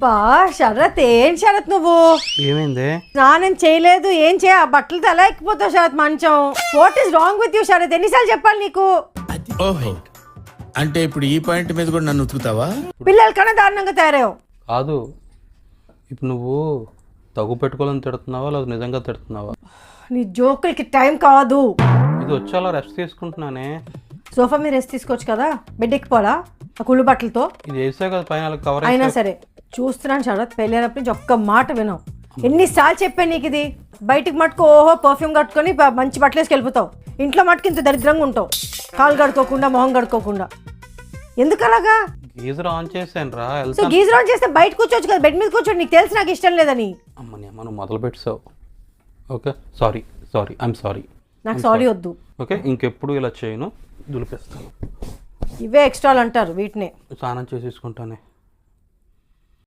బా శరత్, ఏం శరత్ నువ్వు? ఏమైంది? స్నానం చేయలేదు, ఏం చేయ ఆ బట్టలతో ఎలా ఎక్కిపోతావు శరత్ మంచం? What is wrong with you Sharath? ఎన్నిసార్లు చెప్పాలి నీకు? ఓహో, అంటే ఇప్పుడు ఈ పాయింట్ మీద కూడా నన్ను ఉతుకుతావా? పిల్లల కన్నా దారుణంగా తయారావు. కాదు, ఇప్పుడు నువ్వు తగు పెట్టుకోవాలని తిడుతున్నావా లేదా నిజంగా తిడుతున్నావా? నీ జోకులకి టైం కాదు. ఇది వచ్చేలా రెస్ట్ తీసుకుంటున్నానే. సోఫా మీద రెస్ట్ తీసుకోవచ్చు కదా, బెడ్ ఎక్కిపోవాలా ఆ కుళ్ళు బట్టలతో? ఇది వేసే కదా పైన కవర్. అయినా సరే చూస్తున్నాను శరత్, పెళ్ళైనప్పటి నుంచి ఒక్క మాట వినవు. ఎన్నిసార్లు చెప్పాను నీకు ఇది? బయటికి మటుకు ఓహో పర్ఫ్యూమ్ కట్టుకొని మంచి బట్టలు వేసుకు వెళ్ళిపోతావు, ఇంట్లో మటుకు ఇంత దరిద్రంగా ఉంటావు, కాలు కడుక్కోకుండా మొహం కడుక్కోకుండా. ఎందుకు అలాగా? గీజర్ ఆన్ చేసాను రా. సో గీజర్ ఆన్ చేస్తే బయట కూర్చోవచ్చు కదా, బెడ్ మీద కూర్చోండి. నీకు తెలుసు నాకు ఇష్టం లేదని. అమ్మని అమ్మ, నువ్వు మొదలు పెట్టావు. Okay, sorry I'm sorry. నాకు సారీ వద్దు. ఓకే, ఇంకెప్పుడు ఇలా చేయను, దులిపేస్తాను. ఇవే ఎక్స్ట్రాలు అంటారు వీటినే. స్నానం చేసేసుకుంటానే.